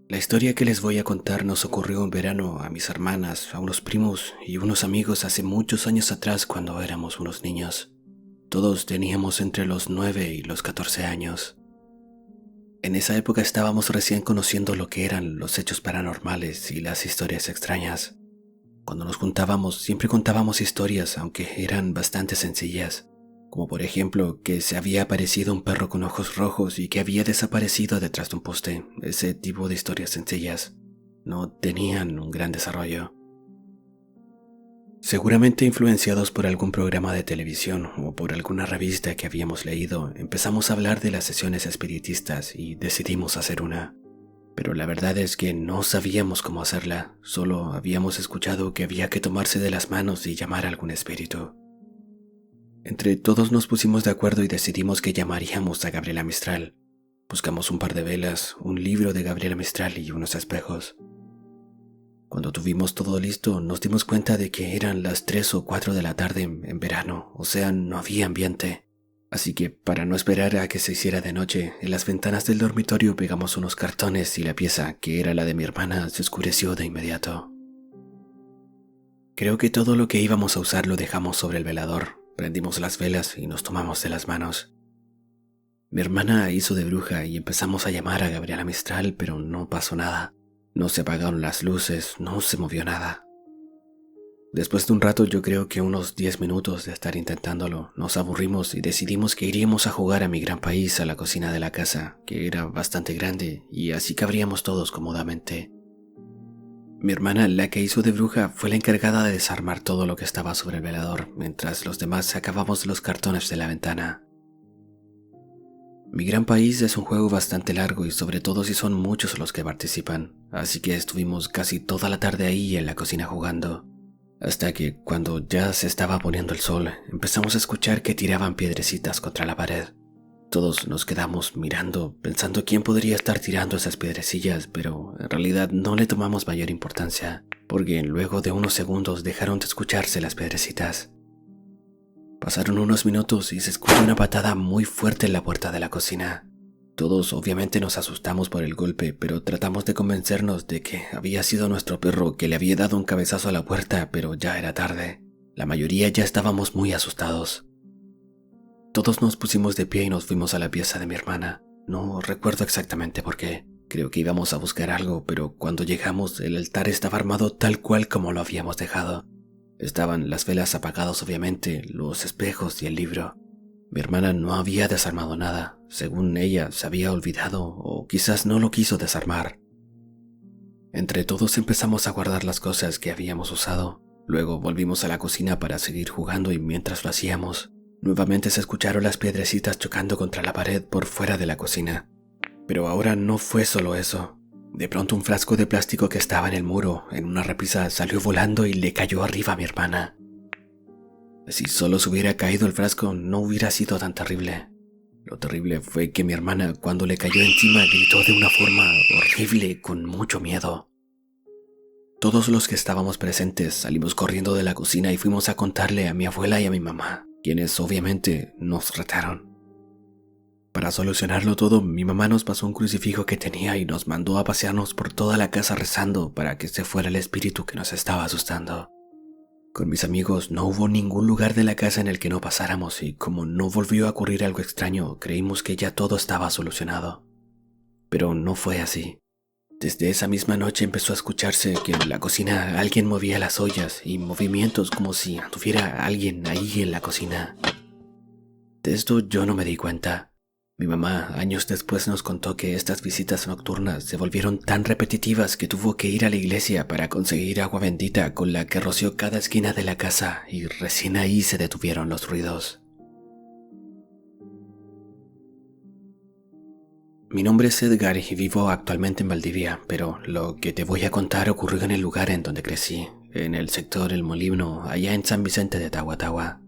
La historia que les voy a contar nos ocurrió en verano a mis hermanas, a unos primos y unos amigos hace muchos años atrás cuando éramos unos niños. Todos teníamos entre los 9 y los 14 años. En esa época estábamos recién conociendo lo que eran los hechos paranormales y las historias extrañas. Cuando nos juntábamos siempre contábamos historias, aunque eran bastante sencillas, como por ejemplo que se había aparecido un perro con ojos rojos y que había desaparecido detrás de un poste. Ese tipo de historias sencillas no tenían un gran desarrollo. Seguramente influenciados por algún programa de televisión o por alguna revista que habíamos leído, empezamos a hablar de las sesiones espiritistas y decidimos hacer una. Pero la verdad es que no sabíamos cómo hacerla, solo habíamos escuchado que había que tomarse de las manos y llamar a algún espíritu. Entre todos nos pusimos de acuerdo y decidimos que llamaríamos a Gabriela Mistral. Buscamos un par de velas, un libro de Gabriela Mistral y unos espejos. Cuando tuvimos todo listo, nos dimos cuenta de que eran las 3 o 4 de la tarde en verano, o sea, no había ambiente. Así que, para no esperar a que se hiciera de noche, en las ventanas del dormitorio pegamos unos cartones y la pieza, que era la de mi hermana, se oscureció de inmediato. Creo que todo lo que íbamos a usar lo dejamos sobre el velador, prendimos las velas y nos tomamos de las manos. Mi hermana hizo de bruja y empezamos a llamar a Gabriela Mistral, pero no pasó nada. No se apagaron las luces, no se movió nada. Después de un rato, yo creo que unos 10 minutos de estar intentándolo, nos aburrimos y decidimos que iríamos a jugar a mi gran país a la cocina de la casa, que era bastante grande, y así cabríamos todos cómodamente. Mi hermana, la que hizo de bruja, fue la encargada de desarmar todo lo que estaba sobre el velador, mientras los demás sacábamos los cartones de la ventana. Mi gran país es un juego bastante largo y sobre todo si son muchos los que participan, así que estuvimos casi toda la tarde ahí en la cocina jugando. Hasta que, cuando ya se estaba poniendo el sol, empezamos a escuchar que tiraban piedrecitas contra la pared. Todos nos quedamos mirando, pensando quién podría estar tirando esas piedrecillas, pero en realidad no le tomamos mayor importancia, porque luego de unos segundos dejaron de escucharse las piedrecitas. Pasaron unos minutos y se escuchó una patada muy fuerte en la puerta de la cocina. Todos obviamente nos asustamos por el golpe, pero tratamos de convencernos de que había sido nuestro perro que le había dado un cabezazo a la puerta, pero ya era tarde. La mayoría ya estábamos muy asustados. Todos nos pusimos de pie y nos fuimos a la pieza de mi hermana. No recuerdo exactamente por qué. Creo que íbamos a buscar algo, pero cuando llegamos el altar estaba armado tal cual como lo habíamos dejado. Estaban las velas apagadas obviamente, los espejos y el libro. Mi hermana no había desarmado nada. Según ella, se había olvidado o quizás no lo quiso desarmar. Entre todos empezamos a guardar las cosas que habíamos usado. Luego volvimos a la cocina para seguir jugando y mientras lo hacíamos, nuevamente se escucharon las piedrecitas chocando contra la pared por fuera de la cocina. Pero ahora no fue solo eso. De pronto un frasco de plástico que estaba en el muro, en una repisa, salió volando y le cayó arriba a mi hermana. Si solo se hubiera caído el frasco, no hubiera sido tan terrible. Lo terrible fue que mi hermana, cuando le cayó encima, gritó de una forma horrible, con mucho miedo. Todos los que estábamos presentes salimos corriendo de la cocina y fuimos a contarle a mi abuela y a mi mamá, quienes obviamente nos retaron. Para solucionarlo todo, mi mamá nos pasó un crucifijo que tenía y nos mandó a pasearnos por toda la casa rezando para que se fuera el espíritu que nos estaba asustando. Con mis amigos no hubo ningún lugar de la casa en el que no pasáramos y como no volvió a ocurrir algo extraño, creímos que ya todo estaba solucionado. Pero no fue así. Desde esa misma noche empezó a escucharse que en la cocina alguien movía las ollas y movimientos como si anduviera alguien ahí en la cocina. De esto yo no me di cuenta. Mi mamá años después nos contó que estas visitas nocturnas se volvieron tan repetitivas que tuvo que ir a la iglesia para conseguir agua bendita con la que roció cada esquina de la casa y recién ahí se detuvieron los ruidos. Mi nombre es Edgar y vivo actualmente en Valdivia, pero lo que te voy a contar ocurrió en el lugar en donde crecí, en el sector El Molino, allá en San Vicente de Tahuatahua.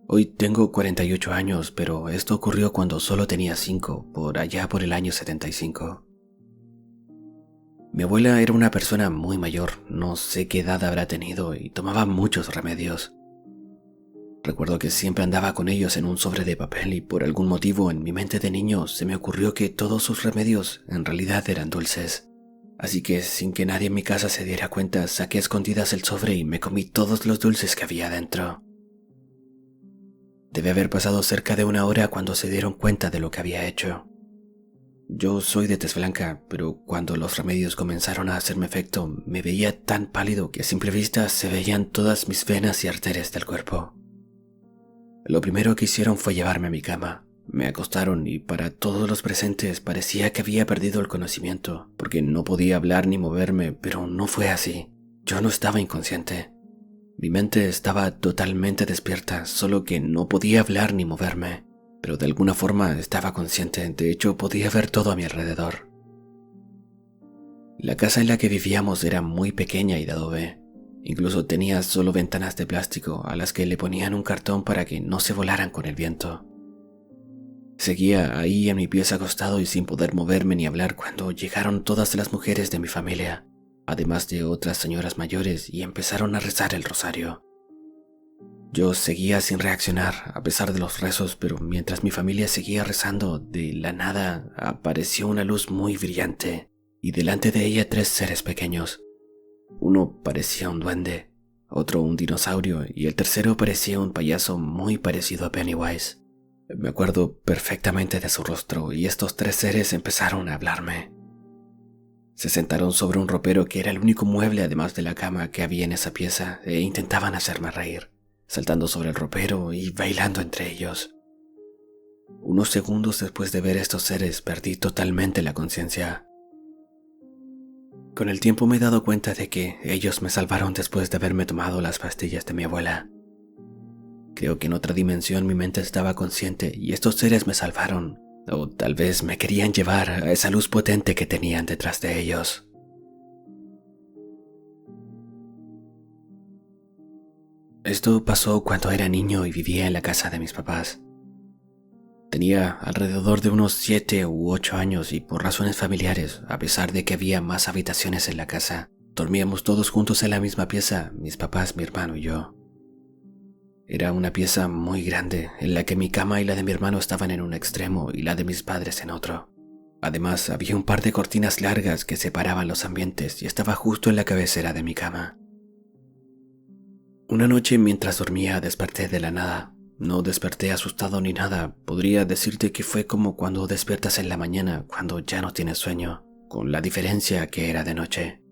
Hoy tengo 48 años, pero esto ocurrió cuando solo tenía 5, por allá por el año 75. Mi abuela era una persona muy mayor, no sé qué edad habrá tenido y tomaba muchos remedios. Recuerdo que siempre andaba con ellos en un sobre de papel y por algún motivo en mi mente de niño se me ocurrió que todos sus remedios en realidad eran dulces. Así que sin que nadie en mi casa se diera cuenta, saqué a escondidas el sobre y me comí todos los dulces que había dentro. Debe haber pasado cerca de 1 hora cuando se dieron cuenta de lo que había hecho. Yo soy de tez blanca, pero cuando los remedios comenzaron a hacerme efecto, me veía tan pálido que a simple vista se veían todas mis venas y arterias del cuerpo. Lo primero que hicieron fue llevarme a mi cama. Me acostaron y para todos los presentes parecía que había perdido el conocimiento, porque no podía hablar ni moverme, pero no fue así. Yo no estaba inconsciente. Mi mente estaba totalmente despierta, solo que no podía hablar ni moverme, pero de alguna forma estaba consciente, de hecho podía ver todo a mi alrededor. La casa en la que vivíamos era muy pequeña y de adobe. Incluso tenía solo ventanas de plástico a las que le ponían un cartón para que no se volaran con el viento. Seguía ahí en mi pieza acostado y sin poder moverme ni hablar cuando llegaron todas las mujeres de mi familia, además de otras señoras mayores, y empezaron a rezar el rosario. Yo seguía sin reaccionar a pesar de los rezos, pero mientras mi familia seguía rezando, de la nada apareció una luz muy brillante y delante de ella 3 seres pequeños. Uno parecía un duende, otro un dinosaurio y el tercero parecía un payaso muy parecido a Pennywise. Me acuerdo perfectamente de su rostro y estos 3 seres empezaron a hablarme. Se sentaron sobre un ropero que era el único mueble además de la cama que había en esa pieza e intentaban hacerme reír, saltando sobre el ropero y bailando entre ellos. Unos segundos después de ver a estos seres perdí totalmente la conciencia. Con el tiempo me he dado cuenta de que ellos me salvaron después de haberme tomado las pastillas de mi abuela. Creo que en otra dimensión mi mente estaba consciente y estos seres me salvaron, o tal vez me querían llevar a esa luz potente que tenían detrás de ellos. Esto pasó cuando era niño y vivía en la casa de mis papás. Tenía alrededor de unos 7 u 8 años y por razones familiares, a pesar de que había más habitaciones en la casa, dormíamos todos juntos en la misma pieza, mis papás, mi hermano y yo. Era una pieza muy grande, en la que mi cama y la de mi hermano estaban en un extremo y la de mis padres en otro. Además, había un par de cortinas largas que separaban los ambientes y estaba justo en la cabecera de mi cama. Una noche mientras dormía desperté de la nada. No desperté asustado ni nada, podría decirte que fue como cuando despiertas en la mañana cuando ya no tienes sueño, con la diferencia que era de noche.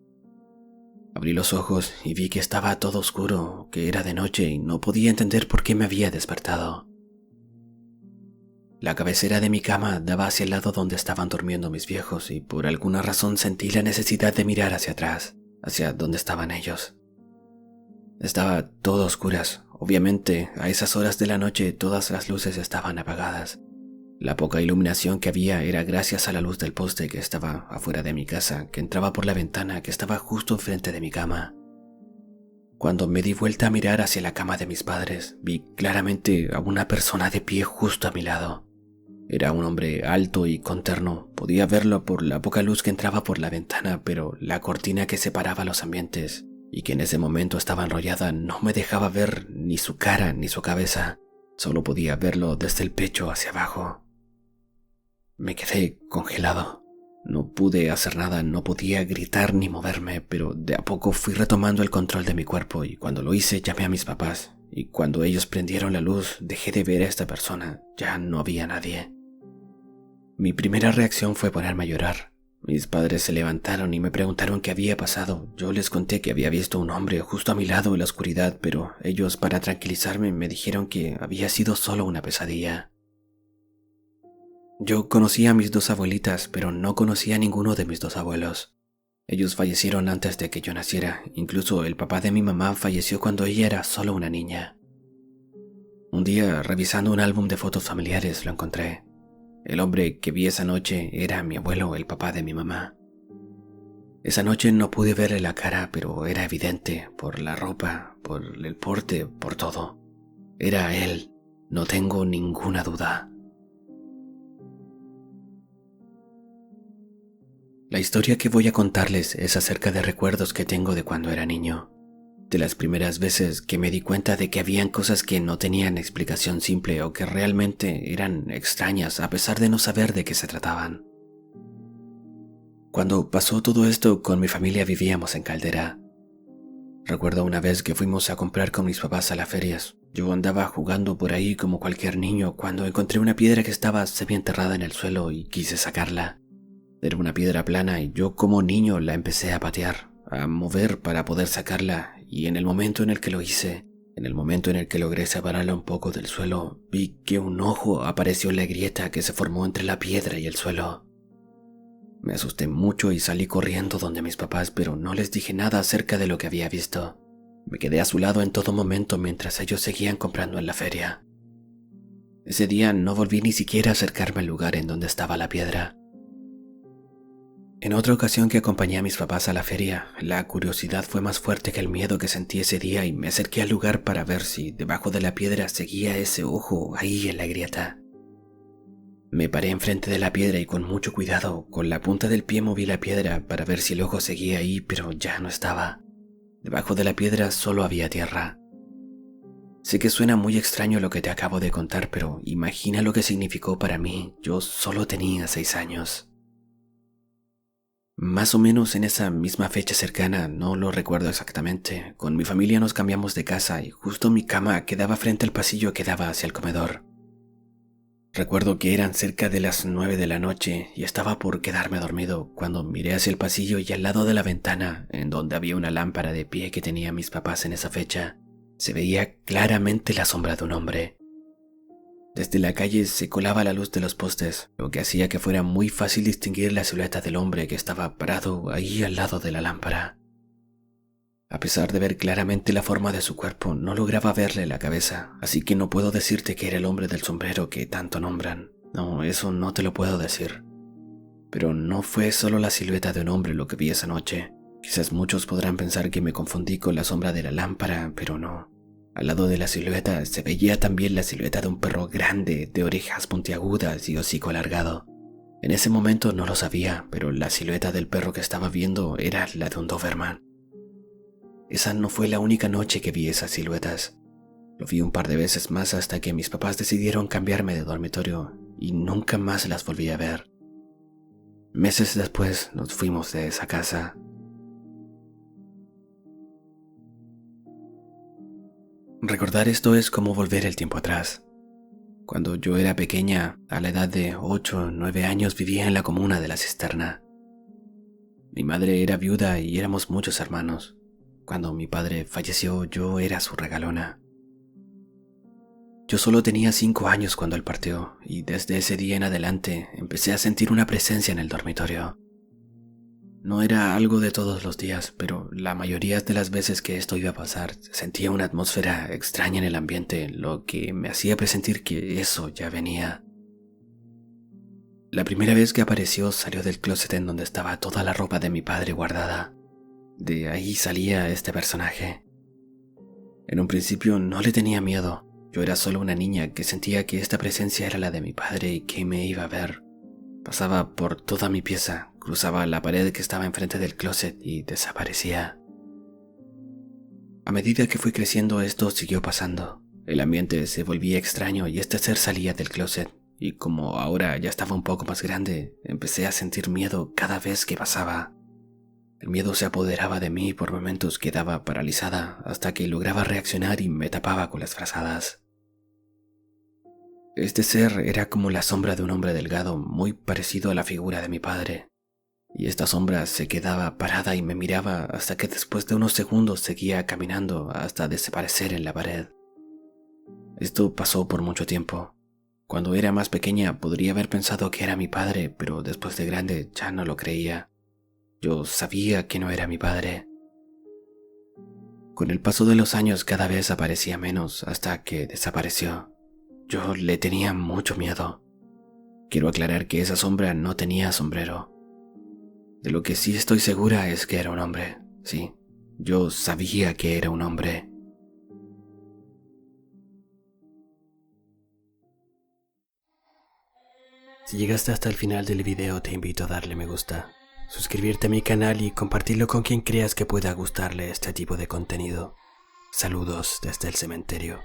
Abrí los ojos y vi que estaba todo oscuro, que era de noche y no podía entender por qué me había despertado. La cabecera de mi cama daba hacia el lado donde estaban durmiendo mis viejos y por alguna razón sentí la necesidad de mirar hacia atrás, hacia donde estaban ellos. Estaba todo a oscuras. Obviamente, a esas horas de la noche todas las luces estaban apagadas. La poca iluminación que había era gracias a la luz del poste que estaba afuera de mi casa, que entraba por la ventana que estaba justo enfrente de mi cama. Cuando me di vuelta a mirar hacia la cama de mis padres, vi claramente a una persona de pie justo a mi lado. Era un hombre alto y con terno. Podía verlo por la poca luz que entraba por la ventana, pero la cortina que separaba los ambientes y que en ese momento estaba enrollada no me dejaba ver ni su cara ni su cabeza. Solo podía verlo desde el pecho hacia abajo. Me quedé congelado. No pude hacer nada, no podía gritar ni moverme, pero de a poco fui retomando el control de mi cuerpo y cuando lo hice llamé a mis papás. Y cuando ellos prendieron la luz dejé de ver a esta persona, ya no había nadie. Mi primera reacción fue ponerme a llorar. Mis padres se levantaron y me preguntaron qué había pasado. Yo les conté que había visto un hombre justo a mi lado en la oscuridad, pero ellos, para tranquilizarme, me dijeron que había sido solo una pesadilla. Yo conocía a mis 2 abuelitas, pero no conocía a ninguno de mis 2 abuelos. Ellos fallecieron antes de que yo naciera. Incluso el papá de mi mamá falleció cuando ella era solo una niña. Un día, revisando un álbum de fotos familiares, lo encontré. El hombre que vi esa noche era mi abuelo, el papá de mi mamá. Esa noche no pude verle la cara, pero era evidente, por la ropa, por el porte, por todo. Era él, no tengo ninguna duda. La historia que voy a contarles es acerca de recuerdos que tengo de cuando era niño. De las primeras veces que me di cuenta de que habían cosas que no tenían explicación simple o que realmente eran extrañas a pesar de no saber de qué se trataban. Cuando pasó todo esto, con mi familia vivíamos en Caldera. Recuerdo una vez que fuimos a comprar con mis papás a las ferias. Yo andaba jugando por ahí como cualquier niño cuando encontré una piedra que estaba semienterrada en el suelo y quise sacarla. Era una piedra plana y yo como niño la empecé a patear, a mover para poder sacarla, y en el momento en el que lo hice, en el momento en el que logré separarla un poco del suelo, vi que un ojo apareció en la grieta que se formó entre la piedra y el suelo. Me asusté mucho y salí corriendo donde mis papás, pero no les dije nada acerca de lo que había visto. Me quedé a su lado en todo momento mientras ellos seguían comprando en la feria. Ese día no volví ni siquiera a acercarme al lugar en donde estaba la piedra. En otra ocasión que acompañé a mis papás a la feria, la curiosidad fue más fuerte que el miedo que sentí ese día y me acerqué al lugar para ver si debajo de la piedra seguía ese ojo ahí en la grieta. Me paré enfrente de la piedra y con mucho cuidado, con la punta del pie moví la piedra para ver si el ojo seguía ahí, pero ya no estaba. Debajo de la piedra solo había tierra. Sé que suena muy extraño lo que te acabo de contar, pero imagina lo que significó para mí. Yo solo tenía 6 años. Más o menos en esa misma fecha cercana, no lo recuerdo exactamente, con mi familia nos cambiamos de casa y justo mi cama quedaba frente al pasillo que daba hacia el comedor. Recuerdo que eran cerca de las 9 de la noche y estaba por quedarme dormido cuando miré hacia el pasillo y al lado de la ventana, en donde había una lámpara de pie que tenían mis papás en esa fecha, se veía claramente la sombra de un hombre. Desde la calle se colaba la luz de los postes, lo que hacía que fuera muy fácil distinguir la silueta del hombre que estaba parado ahí al lado de la lámpara. A pesar de ver claramente la forma de su cuerpo, no lograba verle la cabeza, así que no puedo decirte que era el hombre del sombrero que tanto nombran. No, eso no te lo puedo decir. Pero no fue solo la silueta de un hombre lo que vi esa noche. Quizás muchos podrán pensar que me confundí con la sombra de la lámpara, pero no. Al lado de la silueta se veía también la silueta de un perro grande, de orejas puntiagudas y hocico alargado. En ese momento no lo sabía, pero la silueta del perro que estaba viendo era la de un Doberman. Esa no fue la única noche que vi esas siluetas. Lo vi un par de veces más hasta que mis papás decidieron cambiarme de dormitorio y nunca más las volví a ver. Meses después nos fuimos de esa casa. Recordar esto es como volver el tiempo atrás. Cuando yo era pequeña, a la edad de 8 o 9 años, vivía en la comuna de La Cisterna. Mi madre era viuda y éramos muchos hermanos. Cuando mi padre falleció, yo era su regalona. Yo solo tenía 5 años cuando él partió, y desde ese día en adelante empecé a sentir una presencia en el dormitorio. No era algo de todos los días, pero la mayoría de las veces que esto iba a pasar, sentía una atmósfera extraña en el ambiente, lo que me hacía presentir que eso ya venía. La primera vez que apareció salió del closet en donde estaba toda la ropa de mi padre guardada. De ahí salía este personaje. En un principio no le tenía miedo. Yo era solo una niña que sentía que esta presencia era la de mi padre y que me iba a ver. Pasaba por toda mi pieza, cruzaba la pared que estaba enfrente del closet y desaparecía. A medida que fui creciendo, esto siguió pasando. El ambiente se volvía extraño y este ser salía del closet. Y como ahora ya estaba un poco más grande, empecé a sentir miedo cada vez que pasaba. El miedo se apoderaba de mí y por momentos quedaba paralizada hasta que lograba reaccionar y me tapaba con las frazadas. Este ser era como la sombra de un hombre delgado, muy parecido a la figura de mi padre. Y esta sombra se quedaba parada y me miraba hasta que después de unos segundos seguía caminando hasta desaparecer en la pared. Esto pasó por mucho tiempo. Cuando era más pequeña podría haber pensado que era mi padre, pero después de grande ya no lo creía. Yo sabía que no era mi padre. Con el paso de los años cada vez aparecía menos hasta que desapareció. Yo le tenía mucho miedo. Quiero aclarar que esa sombra no tenía sombrero. De lo que sí estoy segura es que era un hombre. Sí, yo sabía que era un hombre. Si llegaste hasta el final del video, te invito a darle me gusta, suscribirte a mi canal y compartirlo con quien creas que pueda gustarle este tipo de contenido. Saludos desde el cementerio.